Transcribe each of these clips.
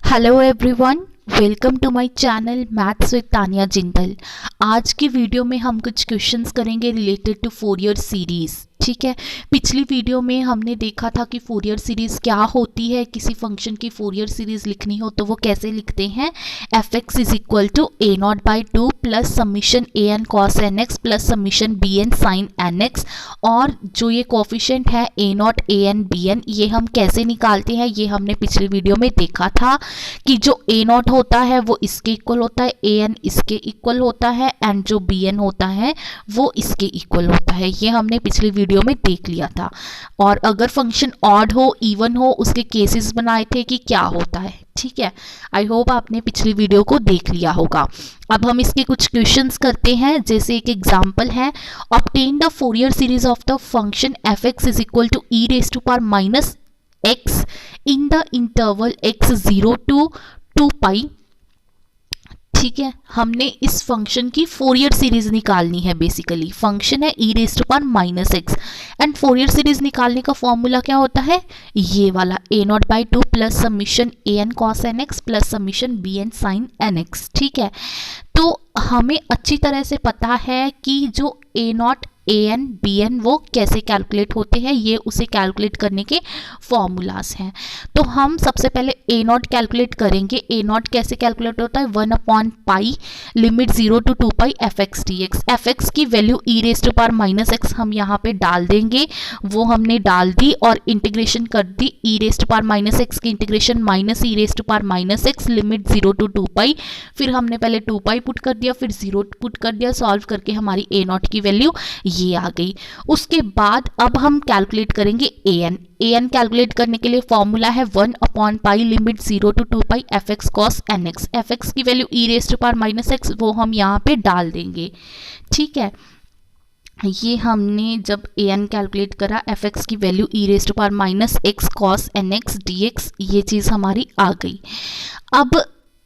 Hello everyone, welcome to my channel maths with Tania Jindal. आज की video में हम कुछ क्वेश्चंस करेंगे रिलेटेड टू फोरियर सीरीज़। ठीक है, पिछली वीडियो में हमने देखा था कि फोरियर सीरीज़ क्या होती है। किसी फंक्शन की फोरियर सीरीज़ लिखनी हो तो वो कैसे लिखते हैं, f x is equal to a nought by two plus summation a n cos n x plus summation b n sine n x. और जो ये कोफिशिएंट है a not a n b n, ये हम कैसे निकालते हैं ये हमने पिछली वीडियो में देखा था कि जो ए नॉट होता है वो इसके इक्वल होता है, ए एन इसके इक्वल होता है एंड जो बी एन होता है वो इसके इक्वल होता है। ये हमने पिछली वीडियो में देख लिया था। और अगर फंक्शन ऑड हो इवन हो उसके केसेस बनाए थे कि क्या होता है। ठीक है, आई होप आपने पिछली वीडियो को देख लिया होगा। अब हम इसके कुछ क्वेश्चंस करते हैं। जैसे एक एग्जांपल है, obtain the Fourier series of the function f x is equal to e raise to power minus x in the interval x 0 to 2 pi. ठीक है, हमने इस फंक्शन की फोरियर सीरीज निकालनी है। बेसिकली फंक्शन है e raise to power minus x and Fourier series निकालने का फॉर्मूला क्या होता है, ये वाला a nought by two plus summation a n cos n x plus summation b n sine n x. ठीक है, तो हमें अच्छी तरह से पता है कि जो a not a n b n वो कैसे कैलकुलेट होते हैं, ये उसे कैलकुलेट करने के फॉर्मूलाज हैं। तो हम सबसे पहले ए नॉट कैलकुलेट करेंगे। ए नॉट कैसे कैलकुलेट होता है, 1/पाई limit 0 to 2 pi f x d x. F x की value e raise to power minus x हम यहाँ पे डाल देंगे, वो हमने डाल दी और इंटीग्रेशन कर दी। E raise to power minus x की integration minus e raise to power minus x limit 0 to 2 pi. फिर हमने पहले 2 पाई पुट कर दिया, फिर 0 पुट कर दिया। सॉल्व करके हमारी ए नॉट की वैल्यू ये आ गई। उसके बाद अब हम कैलकुलेट करेंगे a n. A n calculate करने के लिए फॉर्मूला है 1/पाई limit 0 to 2 pi f x cos n x. F x की value e raise to power minus x वो हम यहाँ पे डाल देंगे। ठीक है, ये हमने जब ए एन कैलकुलेट करा, एफ एक्स की value e raise to power minus x cos n x d x, ये चीज़ हमारी आ गई। अब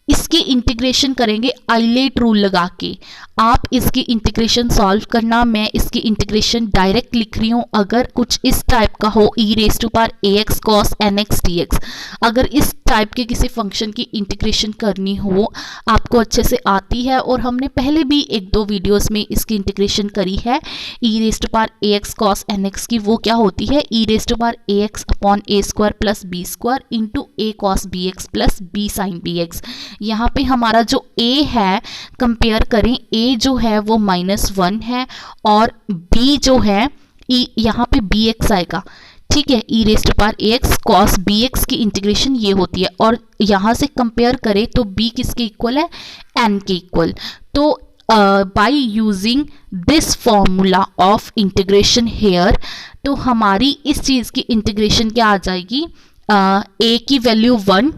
इसकी इंटीग्रेशन करेंगे आइलेट रूल लगा के। आप इसकी इंटीग्रेशन सॉल्व करना, मैं इसकी इंटीग्रेशन डायरेक्ट लिख रही हूँ। अगर कुछ इस टाइप का हो, e raise to power a x cos n x d x, अगर इस टाइप के किसी फंक्शन की इंटीग्रेशन करनी हो आपको अच्छे से आती है, और हमने पहले भी 1-2 वीडियोस में इसकी इंटीग्रेशन करी है। E raise to power a x cos n x की वो क्या होती है, e raise to power a x upon a square plus b square into a cos b x plus b sine b x. यहाँ पे हमारा जो a है, कंपेयर करें, a जो है वो -1 है और b जो है यहाँ पे bx आएगा। ठीक है, e raise to power ax cos bx की इंटीग्रेशन ये होती है, और यहाँ से कंपेयर करें तो b किसके इक्वल है, n के इक्वल। तो by using this formula of integration here, तो हमारी इस चीज़ की इंटीग्रेशन क्या आ जाएगी, a की वैल्यू 1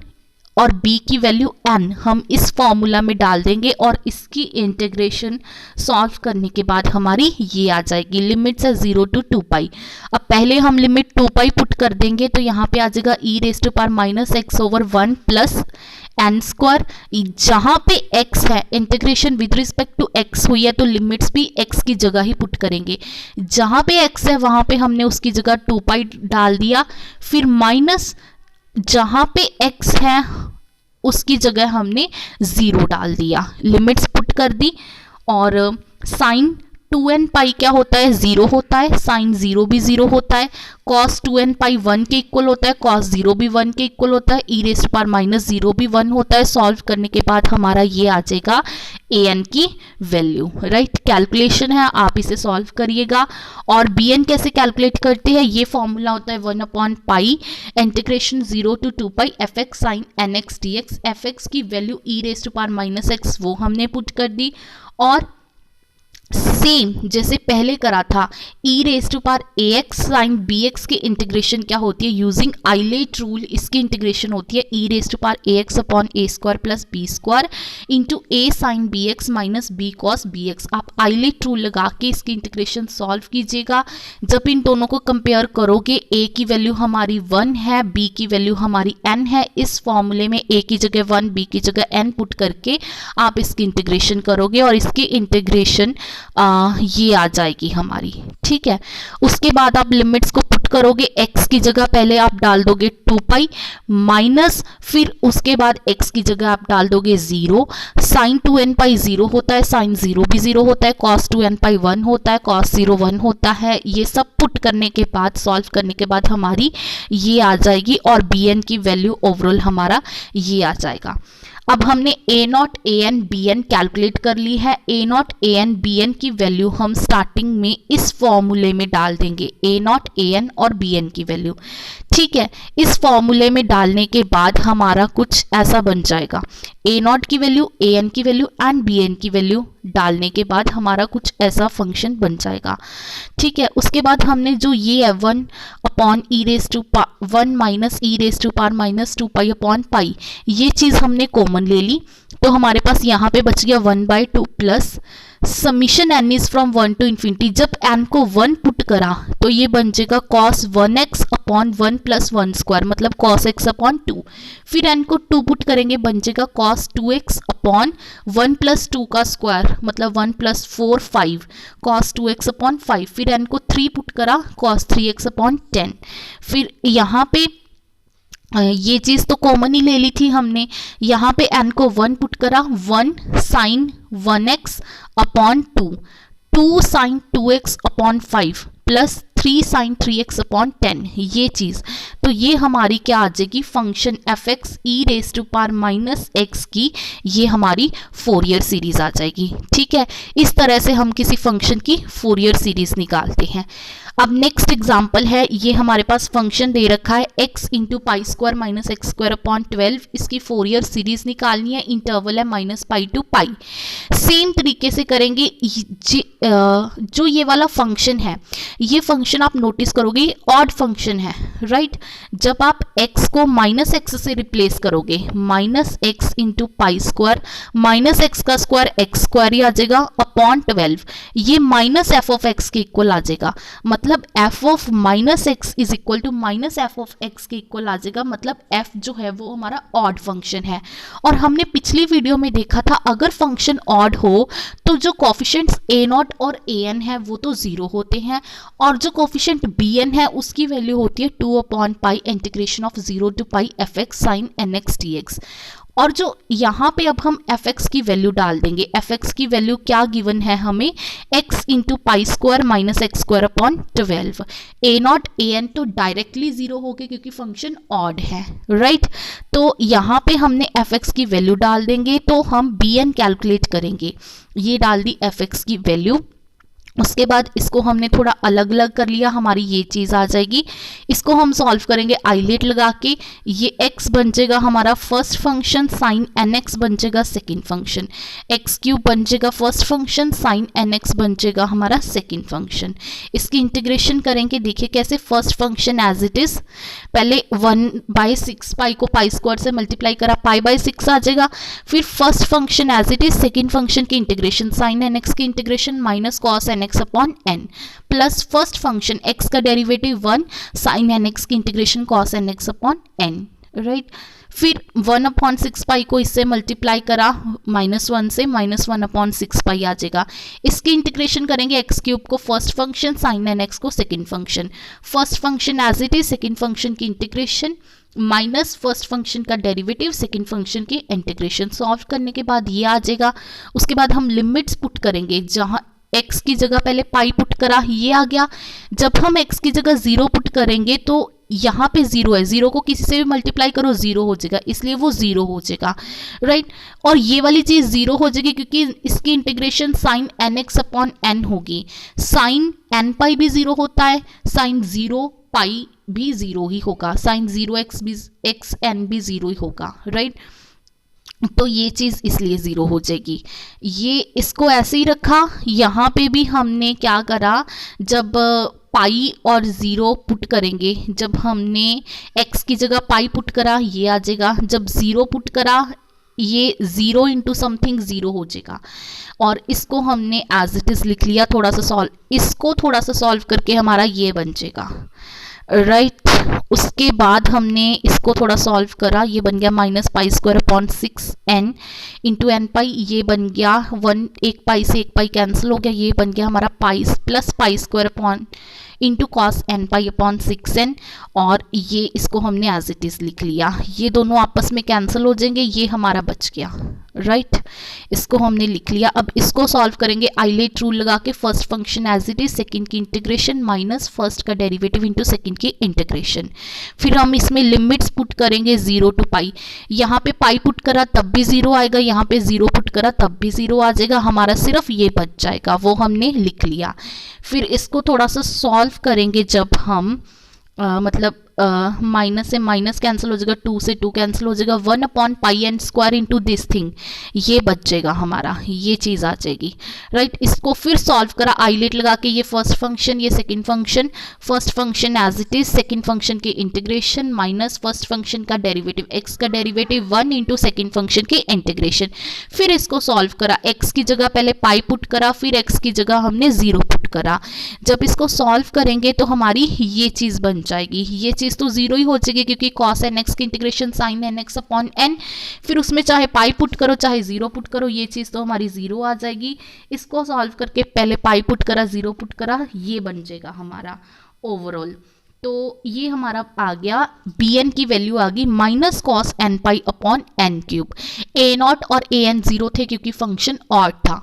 और b की वैल्यू n हम इस फॉर्मूला में डाल देंगे, और इसकी इंटीग्रेशन सॉल्व करने के बाद हमारी ये आ जाएगी। लिमिट है 0 to 2 पाई। अब पहले हम लिमिट 2 पाई पुट कर देंगे तो यहाँ पे आ जाएगा e raise to power minus x over 1 plus n square. जहाँ पे x है, integration with respect to x हुई है तो लिमिट्स भी x की जगह ही पुट करेंगे। जहाँ पे x है वहाँ पे हमने उसकी जगह 2 पाई डाल दिया, फिर माइनस जहाँ पे x है उसकी जगह हमने 0 डाल दिया, लिमिट्स पुट कर दी। और साइन 2n पाई क्या होता है, 0 होता है, साइन 0 भी 0 होता है, कॉस 2n पाई 1 के इक्वल होता है, कॉस 0 भी 1 के इक्वल होता है, e raise to power minus 0 भी 1 होता है। सॉल्व करने के बाद हमारा ये आ जाएगा an की वैल्यू। राइट, कैलकुलेशन है, आप इसे सॉल्व करिएगा। और bn कैसे कैलकुलेट करते हैं, ये फॉर्मूला होता है 1/पाई integration 0 to 2 pi f x sine n x d x. F x की value e raise to power minus x वो हमने पुट कर दी, और सेम जैसे पहले करा था, e raise to power a x sine b x की इंटीग्रेशन क्या होती है, यूजिंग आइलेट रूल इसकी इंटीग्रेशन होती है e raise to power a x upon a square plus b square into a sine b x minus b cos b x. आप ILATE rule लगा के इसकी इंटीग्रेशन सॉल्व कीजिएगा। जब इन दोनों को कंपेयर करोगे, ए की वैल्यू हमारी 1 है, बी की वैल्यू हमारी n है। इस फॉर्मूले में a की जगह 1, b की जगह n पुट करके आप इसकी इंटीग्रेशन करोगे, और इसकी इंटीग्रेशन ये आ जाएगी हमारी। ठीक है, उसके बाद आप लिमिट्स को पुट करोगे x की जगह पहले आप डाल दोगे 2 पाई माइनस, फिर उसके बाद x की जगह आप डाल दोगे 0। साइन 2n पाई 0 होता है, साइन 0 भी 0 होता है, कॉस 2n पाई 1 होता है, कॉस 0 1 होता है। ये सब पुट करने के बाद, सॉल्व करने के बाद हमारी ये आ जाएगी और bn की वैल्यू ओवरऑल हमारा ये आ जाएगा। अब हमने a not a n b n calculate कर ली है। A not a n b n की वैल्यू हम स्टार्टिंग में इस फॉर्मूले में डाल देंगे, ए नॉट ए एन और बी एन की वैल्यू। ठीक है, इस फॉर्मूले में डालने के बाद हमारा कुछ ऐसा बन जाएगा, ए नॉट की वैल्यू, ए एन की वैल्यू एंड बी एन की वैल्यू डालने के बाद हमारा कुछ ऐसा फंक्शन बन जाएगा। ठीक है, उसके बाद हमने जो ये है 1 upon e raise to 1 minus e raise to power minus 2 pi upon pi, ये चीज़ हमने कॉमन ले ली, तो हमारे पास यहाँ पे बच गया 1/2 plus summation n is from 1 to infinity. जब एन को 1 पुट करा तो ये बन जाएगा cos 1x upon 1 plus 1 square, मतलब कॉस x अपॉन 2। फिर एन को 2 पुट करेंगे, बन जाएगा कॉस 2x अपॉन 1 प्लस 2 का स्क्वायर, मतलब 1 प्लस 4 5, कॉस 2x अपॉन 5। फिर एन को 3 पुट करा, कॉस 3x अपॉन 10। फिर यहाँ पे ये चीज़ तो कॉमन ही ले ली थी हमने, यहाँ पे n को 1 पुट करा, 1 sine 1x upon 2, 2 sine 2x upon 5 plus 3 sine 3x upon 10, ये चीज़। तो ये हमारी क्या आ जाएगी, function f x e raise to power minus x की ये हमारी फोरियर सीरीज आ जाएगी। ठीक है, इस तरह से हम किसी फंक्शन की फोरियर सीरीज निकालते हैं। अब नेक्स्ट एग्जाम्पल है, ये हमारे पास फंक्शन दे रखा है x into pi square minus x square upon 12, इसकी फोरियर सीरीज निकालनी है, इंटरवल है -पाई टू पाई। सेम तरीके से करेंगे, जो ये वाला फंक्शन है, ये फंक्शन आप नोटिस करोगे ऑड फंक्शन है, राइट। जब आप x को माइनस एक्स से रिप्लेस करोगे, minus x into pi square minus x का स्क्वायर एक्स स्क्वायर ही आ जाएगा अपॉन 12, ये माइनस एफ ऑफ एक्स के इक्वल आ जाएगा, मतलब f of minus x is equal to minus f of x के इक्वल आ जाएगा, मतलब f जो है वो हमारा ऑड फंक्शन है। और हमने पिछली वीडियो में देखा था अगर फंक्शन ऑड हो तो जो कोफिशिएंट्स a नॉट और an है वो तो 0 होते हैं, और जो कोफिशिएंट bn है उसकी वैल्यू होती है 2 upon pi integration of 0 to pi f x sine n x d x. और जो यहाँ पे अब हम एफ एक्स की वैल्यू डाल देंगे, एफ एक्स की वैल्यू क्या गिवन है हमें, x into pi square minus x square upon 12। A not a n तो डायरेक्टली 0 हो गए क्योंकि फंक्शन ऑड है, राइट। तो यहाँ पे हमने एफ एक्स की वैल्यू डाल देंगे, तो हम बी एन कैलकुलेट करेंगे, ये डाल दी एफ एक्स की वैल्यू। उसके बाद इसको हमने थोड़ा अलग अलग कर लिया, हमारी ये चीज़ आ जाएगी। इसको हम सॉल्व करेंगे आइलेट लगा के, ये x बन जाएगा हमारा first function, sine n x बन जाएगा सेकेंड फंक्शन, एक्स क्यूब बन जाएगा first function, sine n x बन जाएगा हमारा सेकेंड फंक्शन। इसकी इंटीग्रेशन करेंगे, देखिए कैसे, first function as it is, पहले 1/6 पाई को पाई स्क्वायर से मल्टीप्लाई करा, पाई/6 आ जाएगा। फिर first function as it is, second function की इंटीग्रेशन, साइन एन एक्स की integration minus cos n x upon n, plus first function x का डेरिवेटिव 1 साइन एन एक्स की integration cos n x upon n, right. फिर 1/6 पाई को इससे multiply करा, -1 से -1/6 पाई आ जाएगा। इसकी इंटीग्रेशन करेंगे x क्यूब को first function, sine n x को second function, first function as it is, second function की इंटीग्रेशन माइनस फर्स्ट फंक्शन का डेरिवेटिव, सेकेंड फंक्शन की इंटीग्रेशन। सॉल्व करने के बाद ये आ जाएगा। उसके बाद हम लिमिट्स पुट करेंगे, जहाँ x की जगह पहले पाई पुट करा, ये आ गया। जब हम x की जगह 0 पुट करेंगे तो यहाँ पे 0 है, 0 को किसी से भी मल्टीप्लाई करो 0 हो जाएगा, इसलिए वो 0 हो जाएगा, राइट। और ये वाली चीज़ 0 हो जाएगी क्योंकि इसकी integration sine n x upon n होगी। साइन एन पाई भी 0 होता है, साइन 0 पाई भी 0 ही होगा, साइन 0x भी एक्स एन भी 0 ही होगा, राइट। तो ये चीज़ इसलिए 0 हो जाएगी। ये इसको ऐसे ही रखा, यहाँ पे भी हमने क्या करा, जब पाई और 0 पुट करेंगे, जब हमने x की जगह पाई पुट करा ये आ जाएगा, जब 0 पुट करा ये 0 इंटू समथिंग 0 हो जाएगा। और इसको हमने एज इट इज़ लिख लिया, थोड़ा सा सॉल्व, इसको थोड़ा सा सॉल्व करके हमारा ये बन जाएगा, राइट। उसके बाद हमने इसको थोड़ा सॉल्व करा, ये बन गया -पाई² अपॉन 6n इंटू एन पाई, ये बन गया 1, एक पाई से एक पाई कैंसिल हो गया, ये बन गया हमारा पाई प्लस पाई² upon into cos n pi upon 6n, और ये इसको हमने एज इट इज़ लिख लिया। ये दोनों आपस में कैंसिल हो जाएंगे, ये हमारा बच गया, राइट इसको हमने लिख लिया। अब इसको सॉल्व करेंगे आइलेट रूल लगा के, first function as it is, second की इंटीग्रेशन माइनस फर्स्ट का डेरिवेटिव इंटू सेकंड की इंटीग्रेशन। फिर हम इसमें लिमिट्स पुट करेंगे 0 टू पाई। यहाँ पे पाई पुट करा तब भी 0 आएगा, यहाँ पे 0 पुट करा तब भी 0 आ जाएगा, हमारा सिर्फ ये बच जाएगा, वो हमने लिख लिया। फिर इसको थोड़ा सा सॉल्व करेंगे जब हम मतलब माइनस से माइनस कैंसिल हो जाएगा, 2 से 2 कैंसिल हो जाएगा, 1 upon pi n square into this thing, ये बच जाएगा हमारा, ये चीज़ आ जाएगी, राइट। इसको फिर सॉल्व करा आइलेट लगा के, ये फर्स्ट फंक्शन ये second function, first function as it is, second function की इंटीग्रेशन माइनस फर्स्ट फंक्शन का डेरिवेटिव, एक्स का डेरिवेटिव 1 इंटू सेकेंड फंक्शन की इंटीग्रेशन। फिर इसको सॉल्व करा, एक्स की जगह पहले पाई पुट करा, फिर एक्स की जगह हमने 0 पुट करा। जब इसको सॉल्व करेंगे तो हमारी ये चीज़ बन जाएगी, ये चीज़ तो 0 ही हो जाएगी क्योंकि cos nx की integration sin nx upon n, फिर उसमें चाहे पाई पुट करो चाहे 0 पुट करो, ये चीज़ तो हमारी 0 आ जाएगी। इसको सॉल्व करके पहले पाई पुट करा 0 पुट करा, ये बन जाएगा हमारा ओवरऑल। तो ये हमारा आ गया, bn की वैल्यू आ गई minus cos n pi upon n cube. A naught और ए एन 0 थे क्योंकि फंक्शन ऑड था।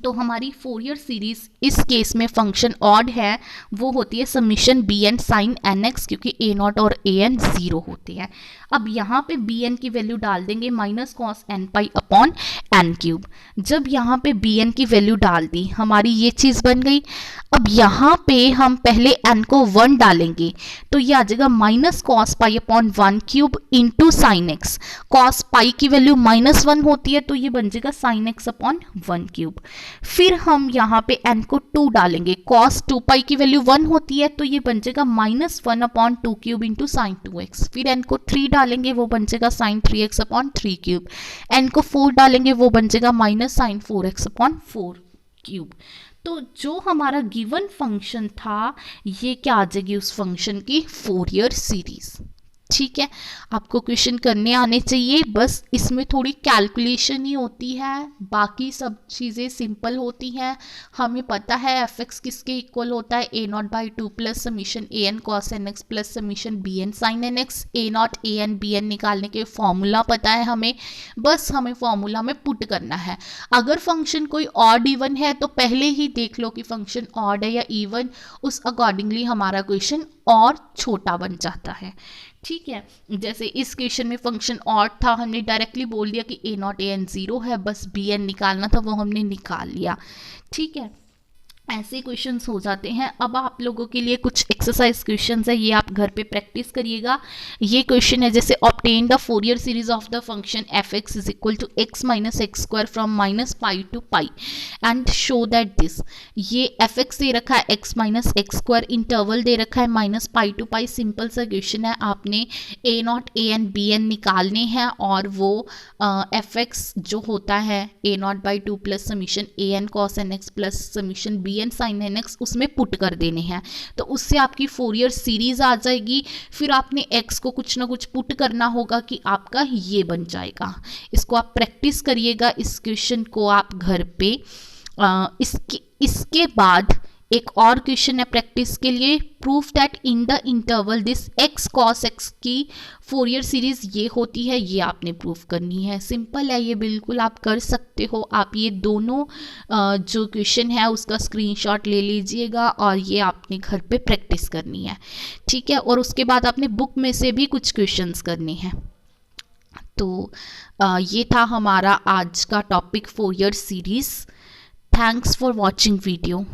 तो हमारी फोरियर सीरीज इस केस में फंक्शन ऑड है, वो होती है summation b n sine n x, क्योंकि ए नॉट और ए एन 0 होते हैं। अब यहाँ पे बी एन की वैल्यू डाल देंगे minus cos n pi upon n cube. जब यहाँ पे बी एन की वैल्यू डाल दी हमारी ये चीज़ बन गई। अब यहाँ पे हम पहले एन को 1 डालेंगे तो ये आ जाएगा minus cos pi upon 1 cube into sine x. Cos pi की वैल्यू -1 होती है तो ये बन जाएगा साइन एक्स अपॉन 1 क्यूब। फिर हम यहाँ पे n को 2 डालेंगे, cos 2 पाई की वैल्यू 1 होती है तो ये बन जाएगा -1 upon 2 cube into sine 2x। फिर n को 3 डालेंगे वो बन जाएगा sign 3x upon 3 cube. n को 4 डालेंगे वो बन जाएगा minus sign 4x upon 4 cube. तो जो हमारा गिवन फंक्शन था ये क्या आ जाएगी उस फंक्शन की फोरियर सीरीज। ठीक है, आपको क्वेश्चन करने आने चाहिए, बस इसमें थोड़ी कैलकुलेशन ही होती है, बाकी सब चीज़ें सिंपल होती हैं। हमें पता है एफ एक्स किसके इक्वल होता है, a nought by 2 plus summation a n cos n x plus summation b n sine n x. A not a n b n निकालने के फॉर्मूला पता है हमें, बस हमें फॉर्मूला में पुट करना है। अगर फंक्शन कोई ऑड इवन है तो पहले ही देख लो कि फंक्शन ऑड है या इवन, उस अकॉर्डिंगली हमारा क्वेश्चन और छोटा बन जाता है। ठीक है, जैसे इस क्वेश्चन में फंक्शन ऑड था, हमने डायरेक्टली बोल दिया कि ए नॉट ए एन 0 है, बस बी एन निकालना था वो हमने निकाल लिया। ठीक है, ऐसे क्वेश्चंस हो जाते हैं। अब आप लोगों के लिए कुछ एक्सरसाइज क्वेश्चंस है, ये आप घर पे प्रैक्टिस करिएगा। ये क्वेश्चन है जैसे obtain the Fourier series of the function f x is equal to x minus x square from minus pi to pi and show that this. ये एफ एक्स दे रखा है, x minus x square, interval दे रखा है minus pi to pi. Simple सा question है, आपने a not a n b n निकालने हैं और वो एफ एक्स जो होता है a nought by 2 plus summation a n cos n x plus summation b n sine n x उसमें पुट कर देने हैं, तो उससे आपकी फोरियर सीरीज आ जाएगी। फिर आपने एक्स को कुछ ना कुछ पुट करना होगा कि आपका ये बन जाएगा। इसको आप प्रैक्टिस करिएगा, इस क्वेश्चन को आप घर पे। इसके बाद एक और क्वेश्चन है प्रैक्टिस के लिए, proof that in the interval this x cos x की फोरियर सीरीज ये होती है, ये आपने प्रूफ करनी है। सिंपल है, ये बिल्कुल आप कर सकते हो। आप ये दोनों जो क्वेश्चन है उसका स्क्रीनशॉट ले लीजिएगा और ये आपने घर पे प्रैक्टिस करनी है। ठीक है, और उसके बाद आपने बुक में से भी कुछ क्वेश्चंस करने हैं। तो ये था हमारा आज का topic Fourier series. Thanks for watching video.